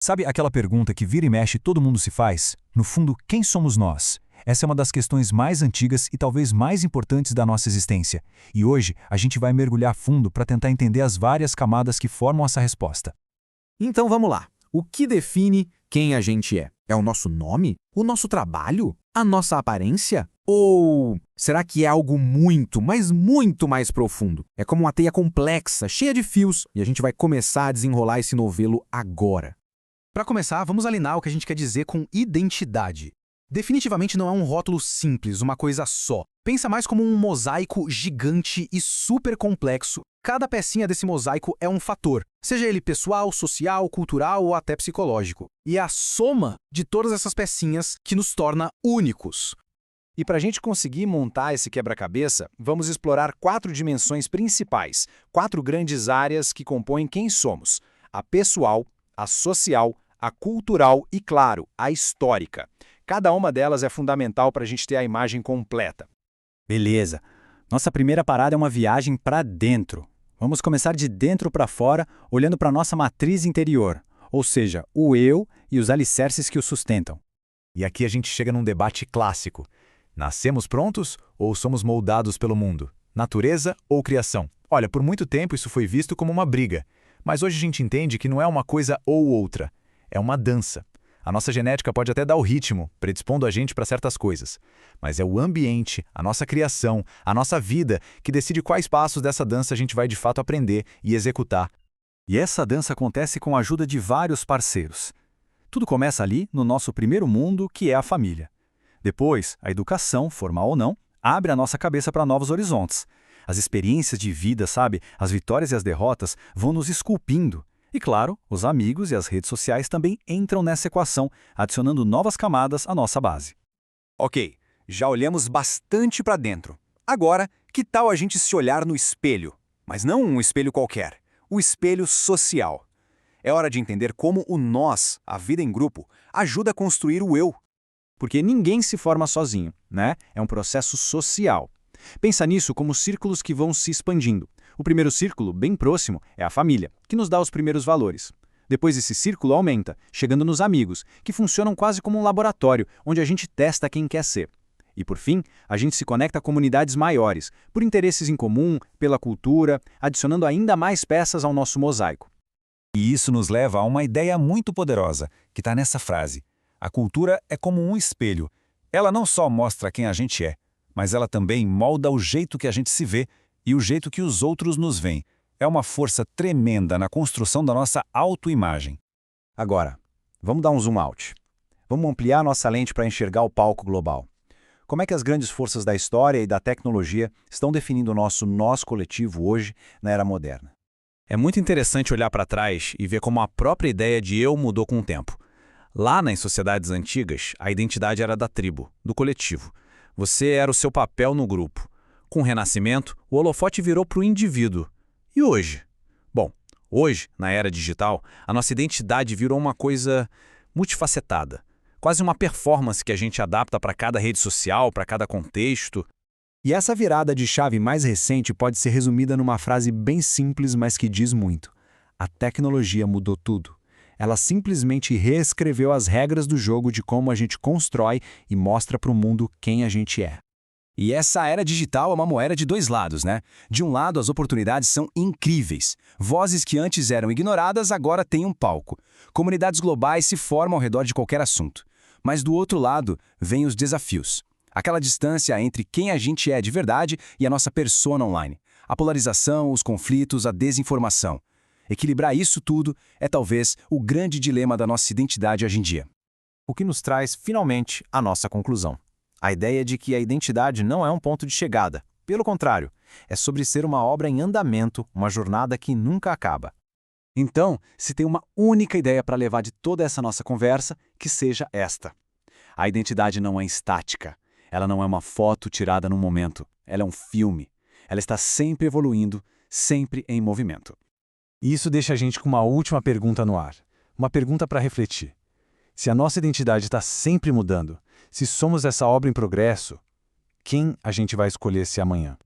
Sabe aquela pergunta que vira e mexe todo mundo se faz? No fundo, quem somos nós? Essa é uma das questões mais antigas e talvez mais importantes da nossa existência. E hoje a gente vai mergulhar fundo para tentar entender as várias camadas que formam essa resposta. Então vamos lá. O que define quem a gente é? É o nosso nome? O nosso trabalho? A nossa aparência? Ou será que é algo muito, mas muito mais profundo? É como uma teia complexa, cheia de fios, e a gente vai começar a desenrolar esse novelo agora. Para começar, vamos alinhar o que a gente quer dizer com identidade. Definitivamente não é um rótulo simples, uma coisa só. Pensa mais como um mosaico gigante e super complexo. Cada pecinha desse mosaico é um fator, seja ele pessoal, social, cultural ou até psicológico. E é a soma de todas essas pecinhas que nos torna únicos. E para a gente conseguir montar esse quebra-cabeça, vamos explorar 4 dimensões principais, 4 grandes áreas que compõem quem somos: a pessoal, a social, a cultural e, claro, a histórica. Cada uma delas é fundamental para a gente ter a imagem completa. Beleza. Nossa primeira parada é uma viagem para dentro. Vamos começar de dentro para fora, olhando para nossa matriz interior, ou seja, o eu e os alicerces que o sustentam. E aqui a gente chega num debate clássico. Nascemos prontos ou somos moldados pelo mundo? Natureza ou criação? Olha, por muito tempo isso foi visto como uma briga, mas hoje a gente entende que não é uma coisa ou outra, é uma dança. A nossa genética pode até dar o ritmo, predispondo a gente para certas coisas, mas é o ambiente, a nossa criação, a nossa vida que decide quais passos dessa dança a gente vai de fato aprender e executar. E essa dança acontece com a ajuda de vários parceiros. Tudo começa ali, no nosso primeiro mundo, que é a família. Depois, a educação, formal ou não, abre a nossa cabeça para novos horizontes. As experiências de vida, sabe, as vitórias e as derrotas vão nos esculpindo. E claro, os amigos e as redes sociais também entram nessa equação, adicionando novas camadas à nossa base. Ok, já olhamos bastante para dentro. Agora, que tal a gente se olhar no espelho? Mas não um espelho qualquer, o espelho social. É hora de entender como o nós, a vida em grupo, ajuda a construir o eu. Porque ninguém se forma sozinho, né? É um processo social. Pensa nisso como círculos que vão se expandindo. O primeiro círculo, bem próximo, é a família, que nos dá os primeiros valores. Depois esse círculo aumenta, chegando nos amigos, que funcionam quase como um laboratório, onde a gente testa quem quer ser. E por fim, a gente se conecta a comunidades maiores, por interesses em comum, pela cultura, adicionando ainda mais peças ao nosso mosaico. E isso nos leva a uma ideia muito poderosa, que está nessa frase. A cultura é como um espelho. Ela não só mostra quem a gente é, mas ela também molda o jeito que a gente se vê e o jeito que os outros nos veem. É uma força tremenda na construção da nossa autoimagem. Agora, vamos dar um zoom out. Vamos ampliar nossa lente para enxergar o palco global. Como é que as grandes forças da história e da tecnologia estão definindo o nosso nós coletivo hoje na era moderna? É muito interessante olhar para trás e ver como a própria ideia de eu mudou com o tempo. Lá nas sociedades antigas, a identidade era da tribo, do coletivo. Você era o seu papel no grupo. Com o Renascimento, o holofote virou para o indivíduo. E hoje? Bom, hoje, na era digital, a nossa identidade virou uma coisa multifacetada. Quase uma performance que a gente adapta para cada rede social, para cada contexto. E essa virada de chave mais recente pode ser resumida numa frase bem simples, mas que diz muito. A tecnologia mudou tudo. Ela simplesmente reescreveu as regras do jogo de como a gente constrói e mostra para o mundo quem a gente é. E essa era digital é uma moeda de dois lados, né? De um lado, as oportunidades são incríveis. Vozes que antes eram ignoradas agora têm um palco. Comunidades globais se formam ao redor de qualquer assunto. Mas do outro lado, vêm os desafios. Aquela distância entre quem a gente é de verdade e a nossa persona online. A polarização, os conflitos, a desinformação. Equilibrar isso tudo é talvez o grande dilema da nossa identidade hoje em dia. O que nos traz, finalmente, a nossa conclusão. A ideia de que a identidade não é um ponto de chegada. Pelo contrário, é sobre ser uma obra em andamento, uma jornada que nunca acaba. Então, se tem uma única ideia para levar de toda essa nossa conversa, que seja esta. A identidade não é estática. Ela não é uma foto tirada num momento. Ela é um filme. Ela está sempre evoluindo, sempre em movimento. E isso deixa a gente com uma última pergunta no ar. Uma pergunta para refletir. Se a nossa identidade está sempre mudando, se somos essa obra em progresso, quem a gente vai escolher se amanhã?